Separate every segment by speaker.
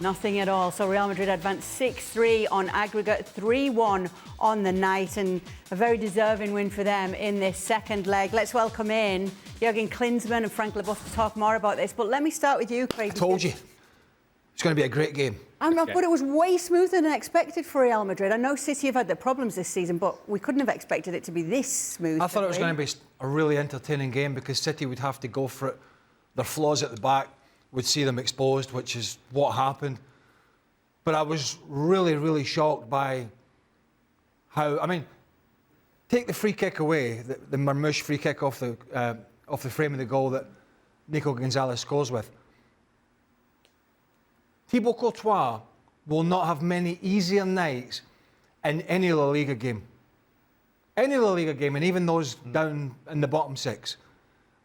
Speaker 1: Nothing at all. So Real Madrid advanced 6-3 on aggregate, 3-1 on the night, and a very deserving win for them in this second leg. Let's welcome in Jurgen Klinsmann and Frank Leboeuf to talk more about this. But let me start with you, Craig.
Speaker 2: I told you. It's going to be a great game.
Speaker 1: But it was way smoother than expected for Real Madrid. I know City have had their problems this season, but we couldn't have expected it to be this smooth.
Speaker 2: I thought it was going to be a really entertaining game because City would have to go for it. Their flaws at the back would see them exposed, which is what happened. But I was really, really shocked by how, take the free kick away, the Marmoush free kick off the frame of the goal that Nico Gonzalez scores with. Thibaut Courtois will not have many easier nights in any La Liga game. Any La Liga game, and even those down in the bottom six.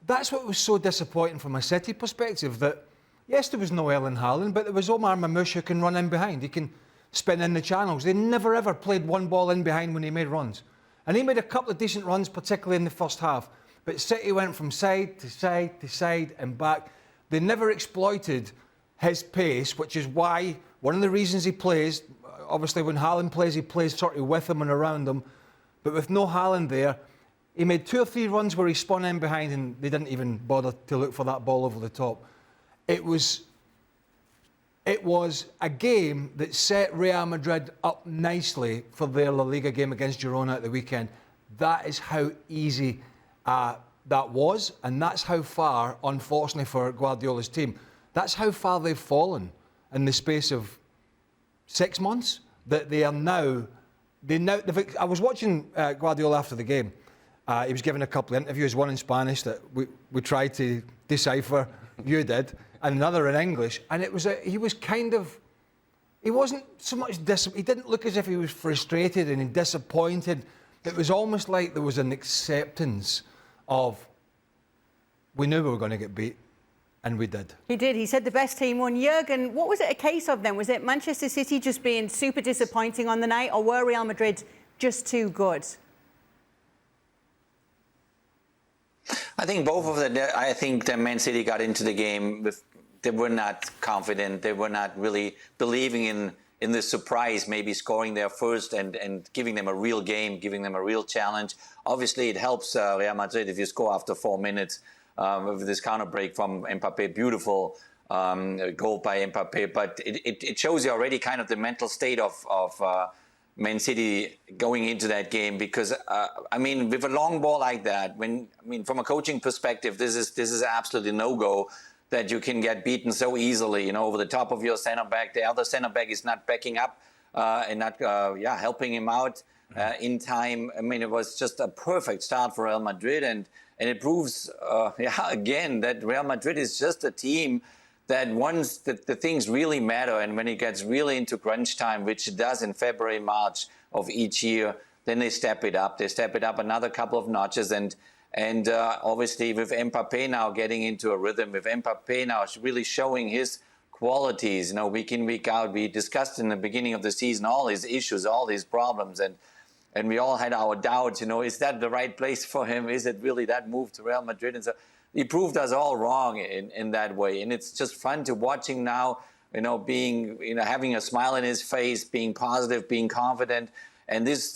Speaker 2: That's what was so disappointing from a City perspective, that yes, there was no Erling Haaland, but there was Omar Marmoush who can run in behind. He can spin in the channels. They never ever played one ball in behind when he made runs. And he made a couple of decent runs, particularly in the first half. But City went from side to side to side and back. They never exploited his pace, which is why, one of the reasons he plays, obviously when Haaland plays, he plays sort of with him and around him. But with no Haaland there, he made 2 or 3 runs where he spun in behind and they didn't even bother to look for that ball over the top. It was a game that set Real Madrid up nicely for their La Liga game against Girona at the weekend. That is how easy that was, and that's how far, unfortunately for Guardiola's team, that's how far they've fallen in the space of 6 months. That they are now. I was watching Guardiola after the game. He was giving a couple of interviews, one in Spanish that we tried to decipher. You did. And another in English, and it was he wasn't so much he didn't look as if he was frustrated and disappointed. It was almost like there was an acceptance of, we knew we were going to get beat, and we did. He did.
Speaker 1: He said the best team won. Jurgen, what was it a case of then? Was it Manchester City just being super disappointing on the night, or were Real Madrid just too good?
Speaker 3: I think both of them. I think that Man City got into the game with, they were not confident. They were not really believing in the surprise, maybe scoring there first and giving them a real game, giving them a real challenge. Obviously, it helps Real Madrid if you score after 4 minutes with this counter break from Mbappe. Beautiful goal by Mbappe. But it shows you already kind of the mental state of Man City going into that game, because with a long ball like that, from a coaching perspective, this is absolutely no-go, that you can get beaten so easily, over the top of your center back. The other center back is not backing up and not helping him out in time. It was just a perfect start for Real Madrid, and it proves again that Real Madrid is just a team that once the things really matter, and when it gets really into crunch time, which it does in February, March of each year, then they step it up. They step it up another couple of notches, and obviously with Mbappe now getting into a rhythm, with Mbappe now really showing his qualities, week in, week out. We discussed in the beginning of the season all his issues, all his problems, and we all had our doubts. Is that the right place for him? Is it really that move to Real Madrid? And so he proved us all wrong in that way, and it's just fun to watch him now. Being having a smile in his face, being positive, being confident. And this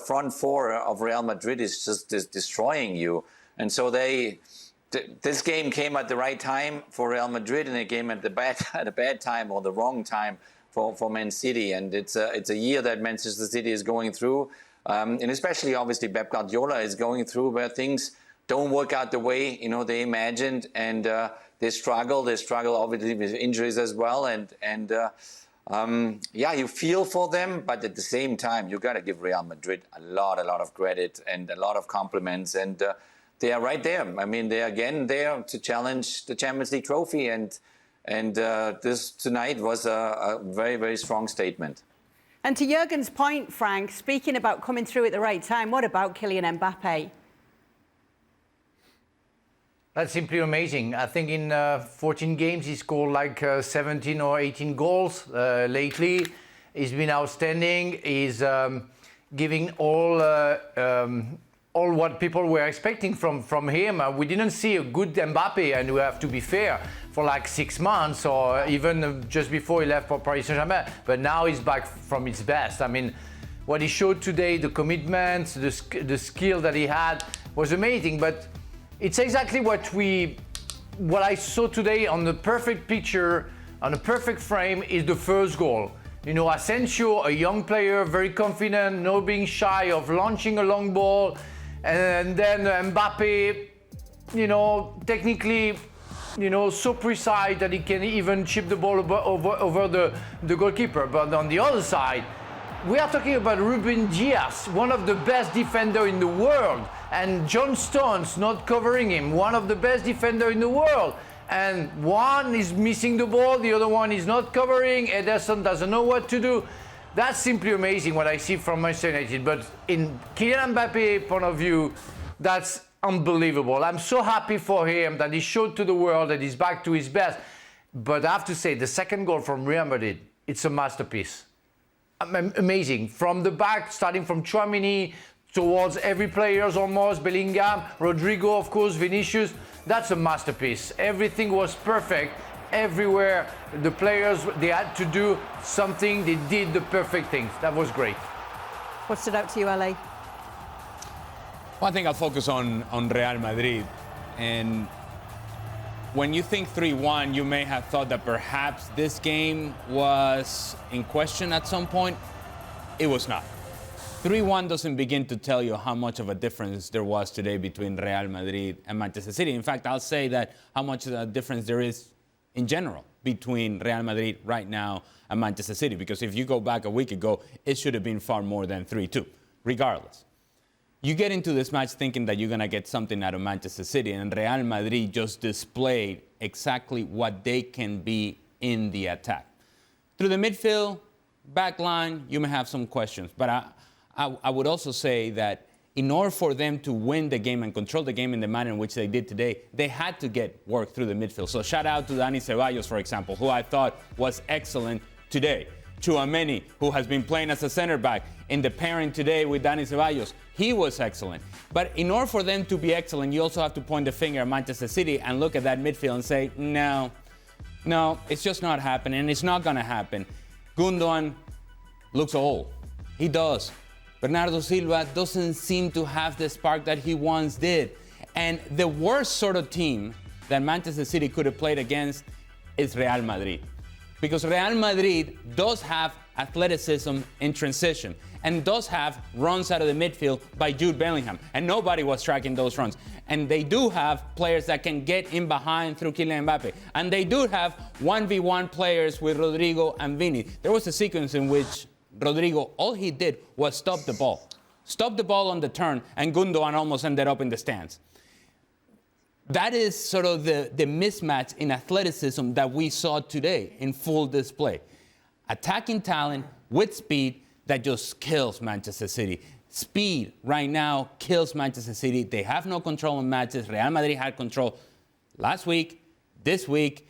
Speaker 3: front four of Real Madrid is just destroying you. And so this game came at the right time for Real Madrid, and it came at a bad time, or the wrong time for Man City. And it's a year that Manchester City is going through, and especially obviously Pep Guardiola is going through, where things don't work out the way they imagined, and they struggle. They struggle obviously with injuries as well, and you feel for them, but at the same time, you got to give Real Madrid a lot of credit and a lot of compliments, and they are right there. They are again there to challenge the Champions League trophy, and this tonight was a very, very strong statement.
Speaker 1: And to Jurgen's point, Frank, speaking about coming through at the right time, what about Kylian Mbappe?
Speaker 4: That's simply amazing. I think in 14 games he scored like 17 or 18 goals lately. He's been outstanding. He's giving all all what people were expecting from him. We didn't see a good Mbappe, and we have to be fair, for like 6 months or even just before he left for Paris Saint-Germain. But now he's back from his best. I mean, what he showed today, the commitment, the skill that he had was amazing. But it's exactly what I saw today on the perfect picture, on a perfect frame, is the first goal. You know, Asensio, a young player, very confident, not being shy of launching a long ball. And then Mbappe, you know, technically, you know, so precise that he can even chip the ball over the goalkeeper. But on the other side, we are talking about Ruben Dias, one of the best defenders in the world, and John Stones not covering him, one of the best defenders in the world. And one is missing the ball, the other one is not covering, Ederson doesn't know what to do. That's simply amazing what I see from Manchester United. But in Kylian Mbappe's point of view, that's unbelievable. I'm so happy for him that he showed to the world that he's back to his best. But I have to say, the second goal from Real Madrid, it's a masterpiece. Amazing. From the back, starting from Tchouaméni towards every player almost, Bellingham, Rodrigo, of course, Vinicius. That's a masterpiece. Everything was perfect. Everywhere the players, they had to do something, they did the perfect things. That was great.
Speaker 1: What stood out to you, LA?
Speaker 5: Well, I think I'll focus on Real Madrid. And when you think 3-1, you may have thought that perhaps this game was in question at some point. It was not. 3-1 doesn't begin to tell you how much of a difference there was today between Real Madrid and Manchester City. In fact, I'll say that how much of a difference there is in general between Real Madrid right now and Manchester City. Because if you go back a week ago, it should have been far more than 3-2, regardless. You get into this match thinking that you're going to get something out of Manchester City, and Real Madrid just displayed exactly what they can be in the attack. Through the midfield, back line, you may have some questions, but I would also say that in order for them to win the game and control the game in the manner in which they did today, they had to get work through the midfield. So shout out to Dani Ceballos, for example, who I thought was excellent today. Tchouaméni, who has been playing as a center back in the pairing today with Dani Ceballos, he was excellent. But in order for them to be excellent, you also have to point the finger at Manchester City and look at that midfield and say, no, it's just not happening. It's not going to happen. Gundogan looks old. He does. Bernardo Silva doesn't seem to have the spark that he once did. And the worst sort of team that Manchester City could have played against is Real Madrid. Because Real Madrid does have athleticism in transition and does have runs out of the midfield by Jude Bellingham. And nobody was tracking those runs. And they do have players that can get in behind through Kylian Mbappe. And they do have 1v1 players with Rodrigo and Vini. There was a sequence in which Rodrigo, all he did was stop the ball on the turn, and Gundogan almost ended up in the stands. That is sort of the mismatch in athleticism that we saw today in full display. Attacking talent with speed that just kills Manchester City. Speed right now kills Manchester City. They have no control in matches. Real Madrid had control last week, this week,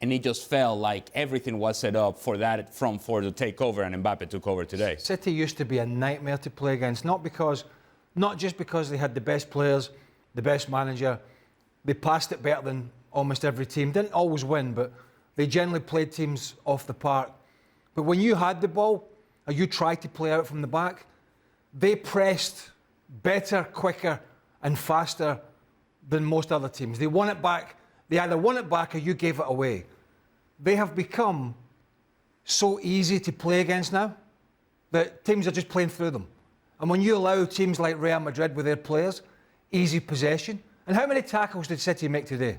Speaker 5: and it just felt like everything was set up for that front four to take over, and Mbappe took over today.
Speaker 2: City used to be a nightmare to play against, not just because they had the best players, the best manager. They passed it better than almost every team. Didn't always win, but they generally played teams off the park. But when you had the ball, or you tried to play out from the back, they pressed better, quicker, and faster than most other teams. They won it back. They either won it back or you gave it away. They have become so easy to play against now that teams are just playing through them. And when you allow teams like Real Madrid with their players, easy possession. And how many tackles did City make today?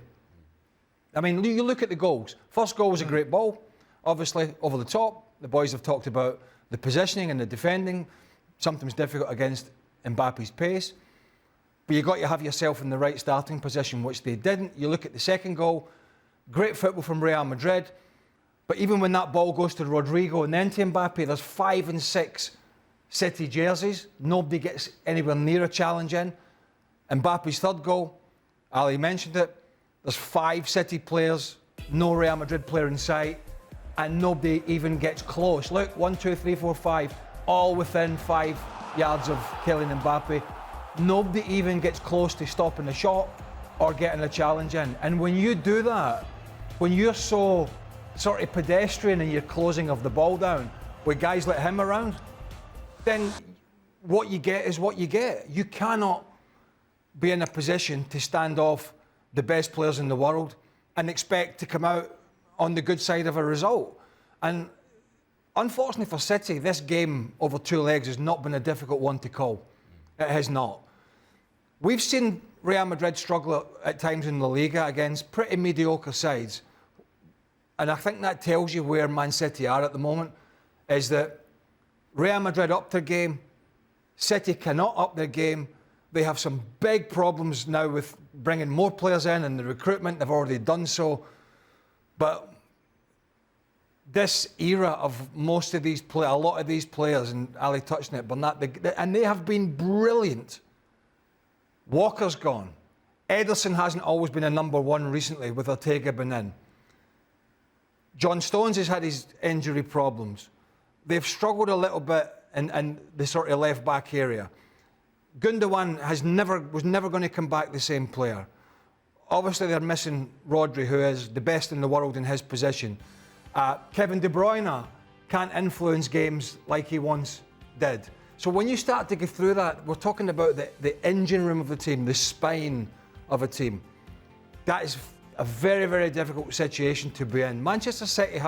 Speaker 2: I mean, you look at the goals. First goal was a great ball, obviously over the top. The boys have talked about the positioning and the defending. Sometimes difficult against Mbappe's pace. But you've got to have yourself in the right starting position, which they didn't. You look at the second goal, great football from Real Madrid. But even when that ball goes to Rodrigo and then to Mbappe, there's 5 and 6 City jerseys. Nobody gets anywhere near a challenge in. Mbappe's third goal, Ali mentioned it, there's 5 City players, no Real Madrid player in sight, and nobody even gets close. Look, 1, 2, 3, 4, 5, all within 5 yards of Kylian Mbappe. nobody even gets close to stopping the shot or getting a challenge in. And when you do that, when you're so sort of pedestrian in your closing of the ball down with guys like him around, then what you get is what you get. You cannot be in a position to stand off the best players in the world and expect to come out on the good side of a result. And unfortunately for City, this game over 2 legs has not been a difficult one to call. It has not. We've seen Real Madrid struggle at times in La Liga against pretty mediocre sides. And I think that tells you where Man City are at the moment, is that Real Madrid upped their game, City cannot up their game. They have some big problems now with bringing more players in and the recruitment. They've already done so. But this era of most of these players, a lot of these players, and Ali touched on it, Bernat, and they have been brilliant. Walker's gone. Ederson hasn't always been a number one recently with Ortega been in. John Stones has had his injury problems. They've struggled a little bit in the sort of left-back area. Gundogan was never going to come back the same player. Obviously, they're missing Rodri, who is the best in the world in his position. Kevin De Bruyne can't influence games like he once did. So when you start to go through that, we're talking about the engine room of the team, the spine of a team. That is a very, very difficult situation to be in. Manchester City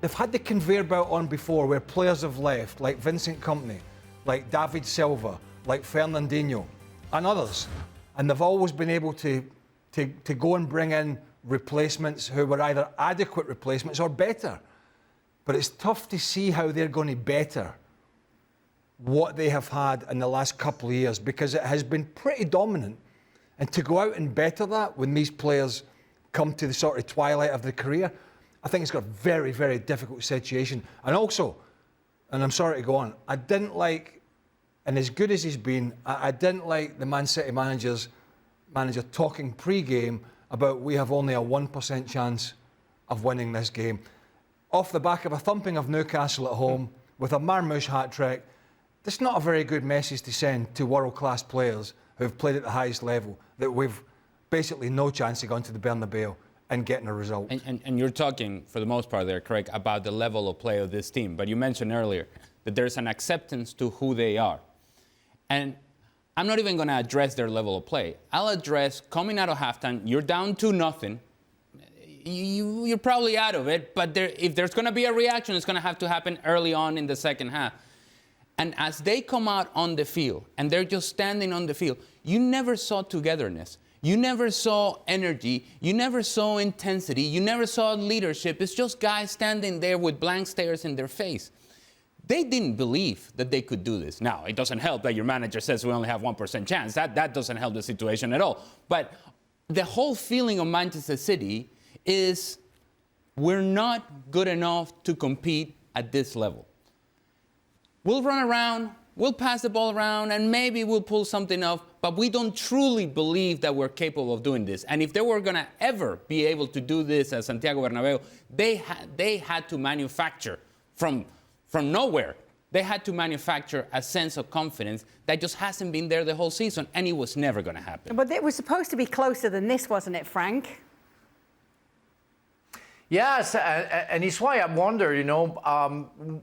Speaker 2: they've had the conveyor belt on before where players have left, like Vincent Kompany, like David Silva, like Fernandinho, and others. And they've always been able to go and bring in replacements who were either adequate replacements or better. But it's tough to see how they're going to better what they have had in the last couple of years, because it has been pretty dominant. And to go out and better that when these players come to the sort of twilight of their career, I think it's got a very, very difficult situation. And also, and I'm sorry to go on, I didn't like, and as good as he's been, I didn't like the Man City manager talking pre-game about we have only a 1% chance of winning this game. Off the back of a thumping of Newcastle at home with a Marmoush hat-trick, that's not a very good message to send to world-class players who have played at the highest level, that we've basically no chance of going to the Bernabeu and getting a result.
Speaker 5: And you're talking, for the most part there, Craig, about the level of play of this team. But you mentioned earlier that there's an acceptance to who they are. And I'm not even going to address their level of play. I'll address coming out of halftime, you're down 2-0. You're probably out of it, but if there's going to be a reaction, it's going to have to happen early on in the second half. And as they come out on the field, and they're just standing on the field, you never saw togetherness. You never saw energy. You never saw intensity. You never saw leadership. It's just guys standing there with blank stares in their face. They didn't believe that they could do this. Now, it doesn't help that your manager says we only have 1% chance. That doesn't help the situation at all. But the whole feeling of Manchester City is we're not good enough to compete at this level. We'll run around, we'll pass the ball around, and maybe we'll pull something off, but we don't truly believe that we're capable of doing this. And if they were going to ever be able to do this at Santiago Bernabeu, they had to manufacture from nowhere. They had to manufacture a sense of confidence that just hasn't been there the whole season, and it was never going to happen.
Speaker 1: But it was supposed to be closer than this, wasn't it, Frank?
Speaker 4: Yes, and it's why I wonder,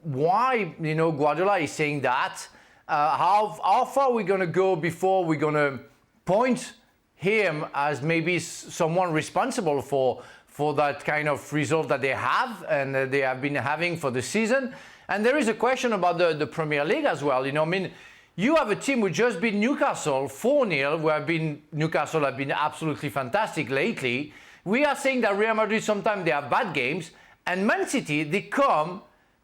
Speaker 4: why, Guardiola is saying that. How far are we going to go before we're going to point him as maybe someone responsible for that kind of result that they have and they have been having for the season? And there is a question about the Premier League as well. You have a team who just beat Newcastle 4-0, where Newcastle have been absolutely fantastic lately. We are saying that Real Madrid, sometimes they have bad games, and Man City, they come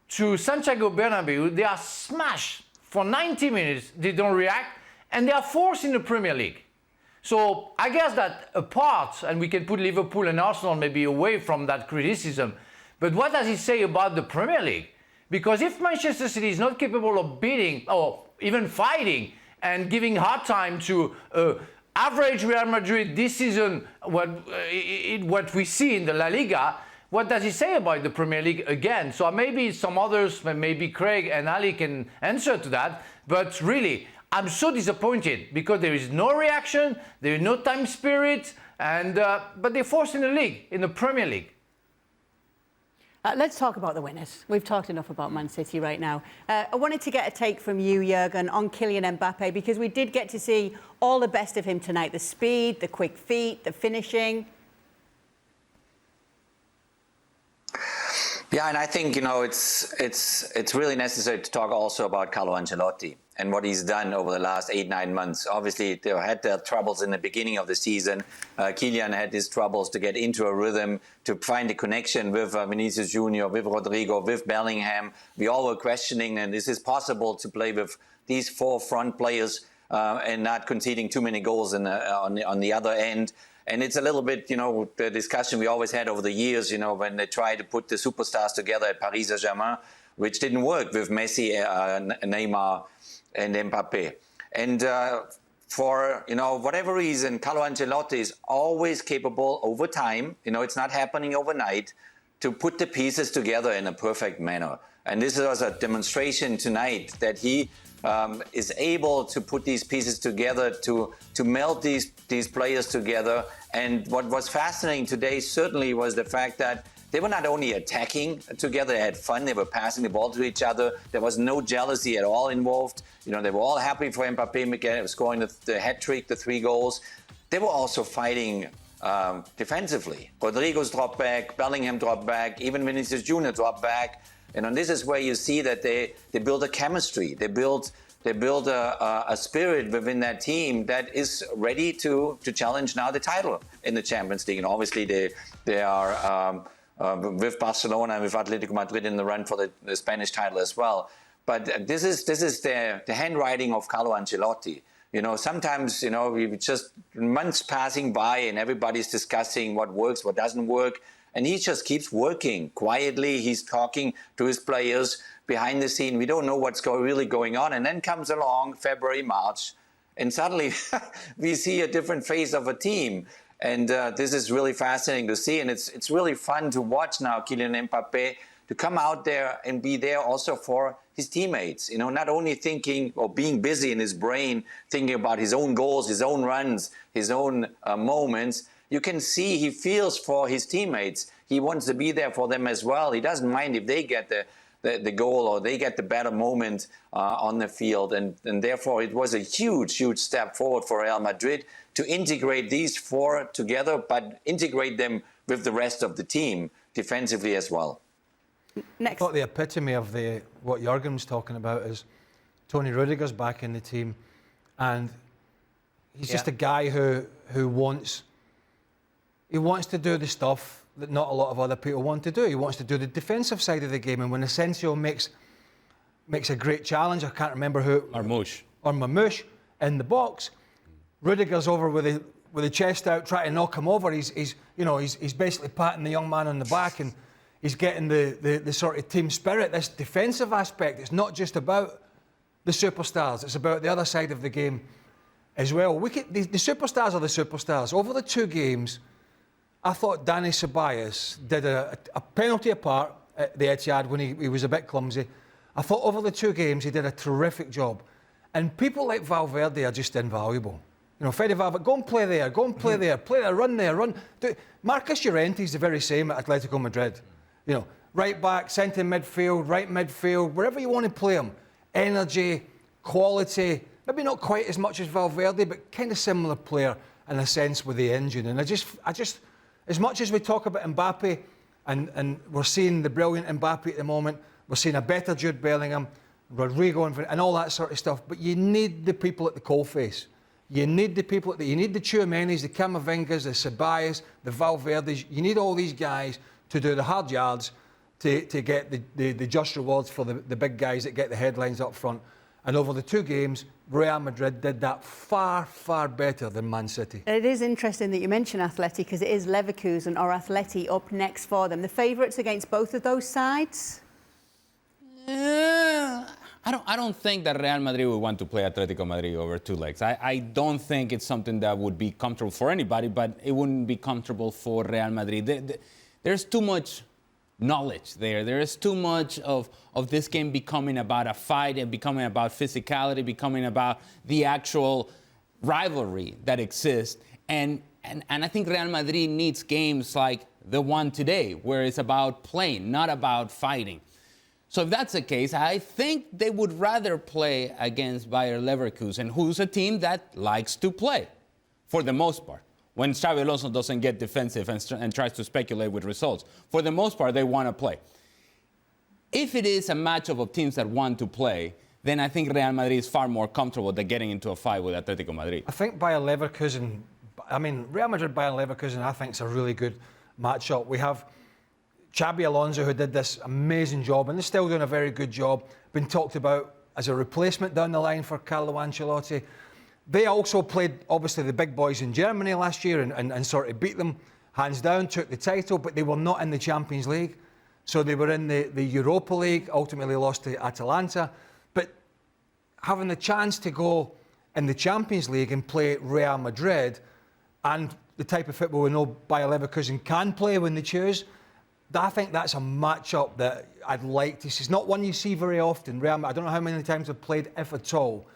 Speaker 4: to Santiago Bernabeu, they are smashed for 90 minutes, they don't react, and they are fourth in the Premier League. So I guess that apart, and we can put Liverpool and Arsenal maybe away from that criticism, but what does it say about the Premier League? Because if Manchester City is not capable of beating or even fighting and giving hard time to average Real Madrid this season, what we see in the La Liga, what does he say about the Premier League again? So maybe some others, maybe Craig and Ali can answer to that. But really, I'm so disappointed because there is no reaction, there is no time spirit, and but they're forced in the league, in the Premier League.
Speaker 1: Let's talk about the winners. We've talked enough about Man City right now. I wanted to get a take from you, Jurgen, on Kylian Mbappe, because we did get to see all the best of him tonight. The speed, the quick feet, the finishing.
Speaker 3: Yeah, and I think, you know, it's really necessary to talk also about Carlo Ancelotti and what he's done over the last 8-9 months. Obviously, they had their troubles in the beginning of the season. Kylian had his troubles to get into a rhythm, to find a connection with Vinicius Junior, with Rodrigo, with Bellingham. We all were questioning, and is it possible to play with these 4 front players and not conceding too many goals on the other end? And it's a little bit, you know, the discussion we always had over the years, you know, when they tried to put the superstars together at Paris Saint-Germain, which didn't work with Messi, Neymar, and Mbappe. And for, you know, whatever reason, Carlo Ancelotti is always capable over time, you know, it's not happening overnight, to put the pieces together in a perfect manner. And this was a demonstration tonight that he is able to put these pieces together, to melt these players together. And what was fascinating today certainly was the fact that they were not only attacking together, they had fun, they were passing the ball to each other. There was no jealousy at all involved. You know, they were all happy for Mbappe scoring the hat trick, the 3 goals. They were also fighting defensively. Rodrigo's dropped back, Bellingham dropped back, even Vinicius Junior dropped back. And this is where you see that they build a chemistry. They build a spirit within that team that is ready to challenge now the title in the Champions League. And obviously they are with Barcelona and with Atletico Madrid in the run for the Spanish title as well. But this is the handwriting of Carlo Ancelotti. You know, sometimes, you know, we just months passing by and everybody's discussing what works, what doesn't work. And he just keeps working quietly. He's talking to his players behind the scene. We don't know what's really going on. And then comes along February, March, and suddenly we see a different face of a team. And this is really fascinating to see. And it's really fun to watch now Kylian Mbappe to come out there and be there also for his teammates. You know, not only thinking or being busy in his brain, thinking about his own goals, his own runs, his own moments. You can see he feels for his teammates. He wants to be there for them as well. He doesn't mind if they get the goal or they get the better moment on the field. And therefore, it was a huge, huge step forward for Real Madrid to integrate these 4 together, but integrate them with the rest of the team defensively as well.
Speaker 2: I thought the epitome of what Jurgen was talking about is Tony Rudiger's back in the team. And he's just a guy who wants to do the stuff that not a lot of other people want to do. He wants to do the defensive side of the game. And when Asensio makes a great challenge, I can't remember who. Marmoush in the box. Rudiger's over with the chest out, trying to knock him over. He's basically patting the young man on the back, and he's getting the sort of team spirit. This defensive aspect. It's not just about the superstars. It's about the other side of the game as well. The superstars are the superstars. Over the 2 games, I thought Dani Ceballos did a penalty apart at the Etihad when he was a bit clumsy. I thought over the 2 games he did a terrific job. And people like Valverde are just invaluable. You know, Fede Valverde, go and play there, play there, run. Marcus Llorente's the very same at Atletico Madrid. You know, right back, centre midfield, right midfield, wherever you want to play him. Energy, quality, maybe not quite as much as Valverde, but kind of similar player in a sense with the engine. And I just, as much as we talk about Mbappe, and we're seeing the brilliant Mbappe at the moment, we're seeing a better Jude Bellingham, Rodrigo, and all that sort of stuff. But you need the people at the coalface. You need the people. You need the Tchouaménis, the Camavingas, the Ceballos, the Valverdes. You need all these guys to do the hard yards to get the just rewards for the big guys that get the headlines up front. And over the 2 games, Real Madrid did that far, far better than Man City.
Speaker 1: It is interesting that you mention Atleti, because it is Leverkusen or Atleti up next for them. The favourites against both of those sides?
Speaker 5: I don't think that Real Madrid would want to play Atletico Madrid over 2 legs. I don't think it's something that would be comfortable for anybody, but it wouldn't be comfortable for Real Madrid. There's too much knowledge there. There is too much of this game becoming about a fight and becoming about physicality, becoming about the actual rivalry that exists. And I think Real Madrid needs games like the one today, where it's about playing, not about fighting. So if that's the case, I think they would rather play against Bayer Leverkusen, who's a team that likes to play, for the most part. When Xabi Alonso doesn't get defensive and tries to speculate with results. For the most part, they want to play. If it is a matchup of teams that want to play, then I think Real Madrid is far more comfortable than getting into a fight with Atletico Madrid.
Speaker 2: I think Real Madrid, Bayer Leverkusen, I think is a really good matchup. We have Xabi Alonso, who did this amazing job, and is still doing a very good job, been talked about as a replacement down the line for Carlo Ancelotti. They also played, obviously, the big boys in Germany last year and sort of beat them hands down, took the title, but they were not in the Champions League. So they were in the Europa League, ultimately lost to Atalanta. But having the chance to go in the Champions League and play Real Madrid, and the type of football we know Bayer Leverkusen can play when they choose, I think that's a matchup that I'd like to see. It's not one you see very often. Real, I don't know how many times they've played, if at all.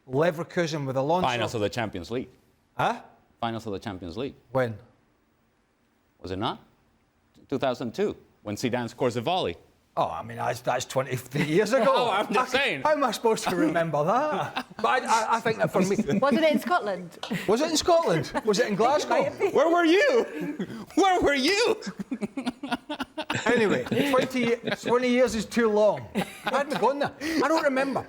Speaker 2: Leverkusen with Alonso.
Speaker 5: Finals of the Champions League.
Speaker 2: Huh?
Speaker 5: Finals of the Champions League.
Speaker 2: When?
Speaker 5: Was it not? 2002, when Zidane scores a volley.
Speaker 2: Oh, I mean, that's 23 years ago.
Speaker 5: Oh, I'm just saying.
Speaker 2: How am I supposed to remember that? But I think that for me...
Speaker 1: Wasn't it in Scotland?
Speaker 2: Was it in Scotland? Was it in Glasgow?
Speaker 5: Where were you? Where were you?
Speaker 2: Anyway, 20 years is too long. I hadn't gone there. I don't remember.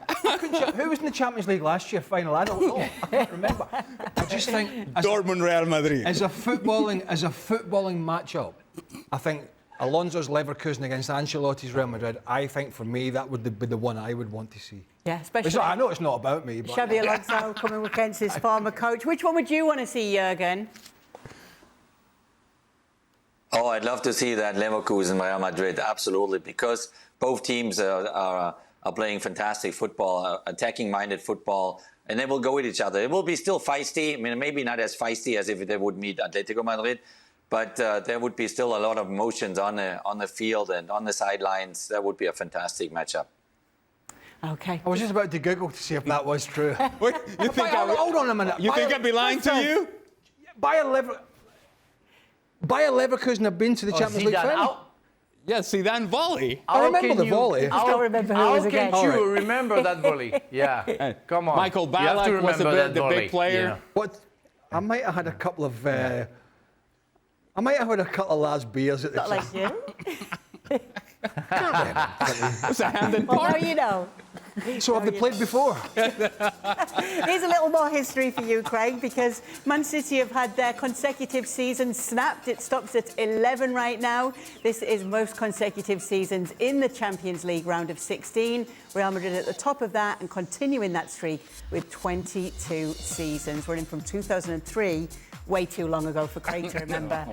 Speaker 2: Who was in the Champions League last year final? I don't know. I can't remember. I just think...
Speaker 5: Dortmund, Real Madrid.
Speaker 2: As a footballing matchup, I think Alonso's Leverkusen against Ancelotti's Real Madrid, I think for me that would be the one I would want to see.
Speaker 1: Yeah, especially...
Speaker 2: I know it's not about me, but...
Speaker 1: Xabi Alonso coming against his former coach. Which one would you want to see, Jurgen?
Speaker 3: Oh, I'd love to see that Leverkusen Real Madrid, absolutely, because both teams are playing fantastic football, attacking-minded football, and they will go with each other. It will be still feisty. I mean, maybe not as feisty as if they would meet Atletico Madrid, but there would be still a lot of emotions on the field and on the sidelines. That would be a fantastic matchup.
Speaker 1: Okay.
Speaker 2: I was just about to Google to see if that was true.
Speaker 5: Wait,
Speaker 2: hold on a minute.
Speaker 5: You think I'd be lying to you?
Speaker 2: Bayer Leverkusen have been to the Champions League final.
Speaker 5: Yeah, Zidane volley.
Speaker 2: I remember the volley.
Speaker 1: I don't remember who it was against.
Speaker 4: How can you remember that volley? Yeah,
Speaker 5: Hey,
Speaker 4: come on.
Speaker 5: Michael
Speaker 4: You have to
Speaker 5: Ballack was
Speaker 4: remember
Speaker 5: the
Speaker 4: that
Speaker 5: big player.
Speaker 4: Yeah.
Speaker 2: What? I might have had a couple of. I might have had a couple of lads beers at the
Speaker 1: Not
Speaker 2: time.
Speaker 1: like you.
Speaker 5: It's a Hampden
Speaker 1: Well,
Speaker 5: Park.
Speaker 1: now you know.
Speaker 2: So have they played before?
Speaker 1: Here's a little more history for you, Craig, because Man City have had their consecutive seasons snapped. It stops at 11 right now. This is most consecutive seasons in the Champions League round of 16. Real Madrid at the top of that and continuing that streak with 22 seasons. Running from 2003, way too long ago for Craig to remember.